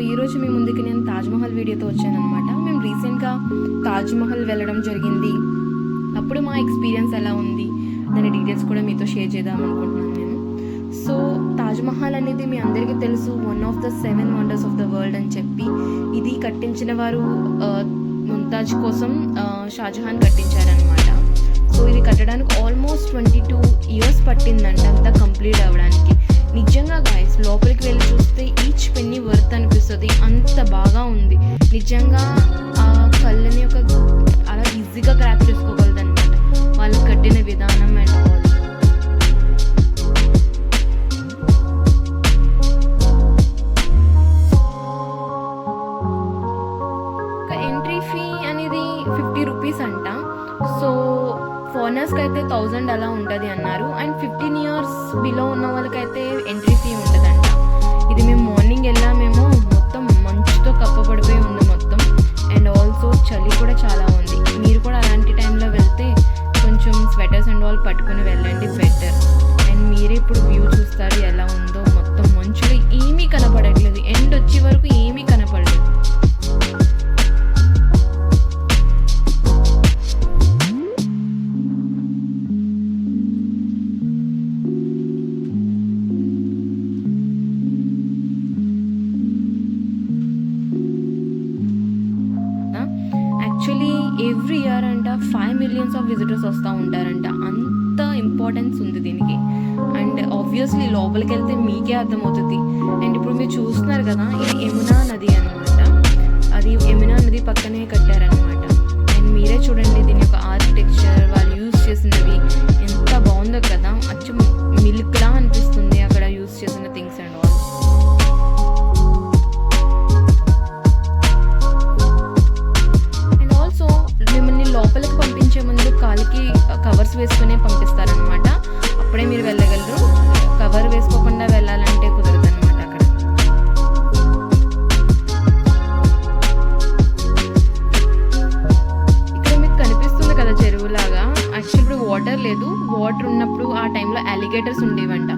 ఈరోజు మీ ముందుకి నేను తాజ్మహల్ వీడియోతో వచ్చానమాట. మేము రీసెంట్గా తాజ్మహల్ వెళ్ళడం జరిగింది. అప్పుడు మా ఎక్స్పీరియన్స్ ఎలా ఉంది దాని డీటెయిల్స్ కూడా మీతో షేర్ చేద్దాం అనుకుంటున్నాను నేను. సో తాజ్మహల్ అనేది మీ అందరికీ తెలుసు, one of the 7 wonders of the world అని చెప్పి. ఇది కట్టించిన వారు ముంతాజ్ కోసం షాజహాన్ కట్టించారనమాట. సో ఇది కట్టడానికి ఆల్మోస్ట్ 22 ఇయర్స్ పట్టిందంట అంతా కంప్లీట్ అవ్వడానికి. నిజంగా గాయస్, లోపలికి వెళ్ళి చూస్తే ఈచ్ పెన్నీ వర్త్ అనిపిస్తుంది, అంత బాగా ఉంది. నిజంగా ఆ కళ్ళని ఒక అలా ఈజీగా గ్రాప్ చేసుకోగలదు అనమాట వాళ్ళు కట్టిన విధానం అండ్ ఆల్. ఎంట్రీ ఫీ అనేది 50 రూపీస్ అంట. సో ఫారినర్స్కి అయితే 1000 అలా ఉంటుంది అన్నారు. అండ్ 15 ఇయర్స్ బిలో ఉన్న వాళ్ళకైతే ఎంట్రీ ఫీ ఉంటుందంట. ఇది మేము మార్నింగ్ వెళ్ళామేమో, మొత్తం మంచుతో కప్పబడిపోయి ఉంది మొత్తం. అండ్ ఆల్సో చలి కూడా చాలా ఉంది. మీరు కూడా అలాంటి టైంలో వెళ్తే కొంచెం స్వెటర్స్ అండ్ ఆల్ పట్టుకుని వెళ్ళండి, బెటర్. అండ్ మీరే ఇప్పుడు వ్యూ చూస్తారు ఎలా ఉందో. మొత్తం మంచులో ఏమీ కనపడట్లేదు, ఎండ్ వచ్చే వరకు ఏమీ కనపడలేదు. యాక్చువల్లీ ఎవ్రీ ఇయర్ అంట 5 మిలియన్స్ ఆఫ్ విజిటర్స్ వస్తూ ఉంటారంట. అంత ఇంపార్టెన్స్ ఉంది దీనికి. అండ్ ఆబ్వియస్లీ లోపలికి వెళ్తే మీకే అర్థమవుతుంది. అండ్ ఇప్పుడు మీరు చూస్తున్నారు కదా, ఇది యమునా నది అనమాట. అది యమునా నది పక్కనే కట్టారనమాట. అండ్ మీరే చూడండి దీని యొక్క ఆర్కిటెక్చర్, వాళ్ళు యూజ్ చేసినవి ఎంత బాగుందో కదా. అచ్చం మిల్క్లా అనిపిస్తుంది అక్కడ యూజ్ చేసిన థింగ్స్ అండ్ ఆల్. మిమ్మల్ని లోపలికి పంపించే ముందు కాలికి కవర్స్ వేసుకునే పంపిస్తారనమాట. అప్పుడే మీరు వెళ్ళగలరు. కవర్ వేసుకోకుండా వెళ్ళాలంటే కుదరదు అనమాట అక్కడ. ఇక్కడ మీకు కనిపిస్తుంది కదా చెరువులాగా. యాక్చువల్లీ ఇప్పుడు వాటర్ లేదు. వాటర్ ఉన్నప్పుడు ఆ టైంలో అలిగేటర్స్ ఉండేవంట.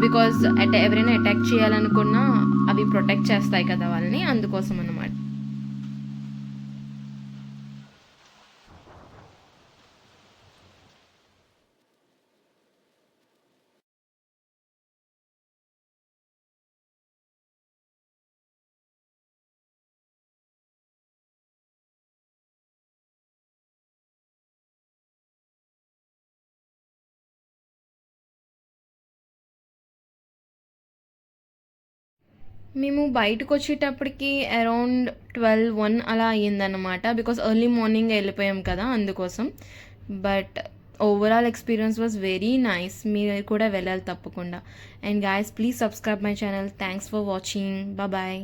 బికాజ్ ఎవరైనా అటాక్ చేయాలనుకున్నా అవి ప్రొటెక్ట్ చేస్తాయి కదా వాళ్ళని, అందుకోసం అన్నమాట. మేము బయటకు వచ్చేటప్పటికి అరౌండ్ 12-1 అలా అయ్యిందన్నమాట. బికాస్ ఎర్లీ మార్నింగ్ వెళ్ళిపోయాం కదా, అందుకోసం. But overall experience was very nice. మీరు కూడా వెళ్ళాలి తప్పకుండా. And guys, please subscribe my channel. Thanks for watching. Bye.